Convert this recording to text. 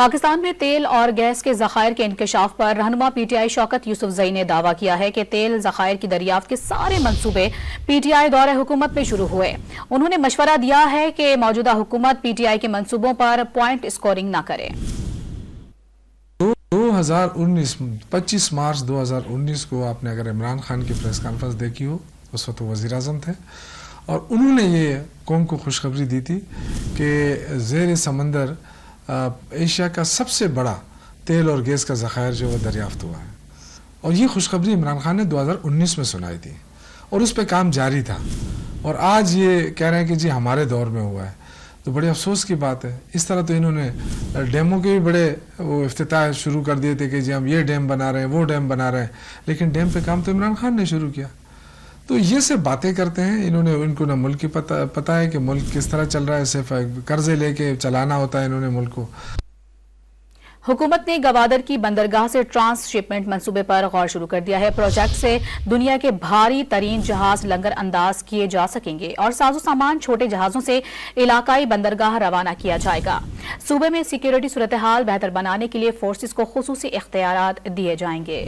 पाकिस्तान में तेल और गैस के ज़खायर के इंकशाफ पर रहनुमा पीटीआई शौकत यूसुफजई ने दावा किया है कि तेल ज़खायर की दरियाफ्त के सारे मंसूबे पीटीआई दौरे हुकूमत में शुरू हुए। उन्होंने मशवरा दिया है कि मौजूदा हुकूमत पीटीआई के मंसूबों पर पॉइंट स्कोरिंग न करे। 2019 25 मार्च 2019 को आपने अगर इमरान खान की प्रेस कॉन्फ्रेंस देखी हो, उस वक्त वो वज़ीर आज़म थे और उन्होंने ये कौम को खुशखबरी दी थी कि ज़ेर समंदर एशिया का सबसे बड़ा तेल और गैस का ज़खायर जो दरियाफ्त हुआ है। और ये खुशखबरी इमरान खान ने 2019 में सुनाई थी और उस पर काम जारी था। और आज ये कह रहे हैं कि जी हमारे दौर में हुआ है, तो बड़े अफसोस की बात है। इस तरह तो इन्होंने डैमों के भी बड़े वो इफ्तिताह शुरू कर दिए थे कि जी हम ये डैम बना रहे हैं, वो डैम बना रहे हैं, लेकिन डैम पे काम तो इमरान खान ने शुरू किया। तो ये सब बातें करते हैं इनको ना मुल्क की पता है कि मुल्क किस तरह चल रहा है, सिर्फ कर्जे लेके चलाना होता है इन्होंने मुल्क को। हुकूमत ने गवादर की बंदरगाह से ट्रांसशिपमेंट मंसूबे पर गौर शुरू कर दिया है। प्रोजेक्ट से दुनिया के भारी तरीन जहाज लंगर अंदाज किए जा सकेंगे और साजो सामान छोटे जहाजों से इलाकाई बंदरगाह रवाना किया जाएगा। सूबे में सिक्योरिटी सूरत हाल बेहतर बनाने के लिए फोर्सेस को खुसूसी इख्तियारात दिए जाएंगे।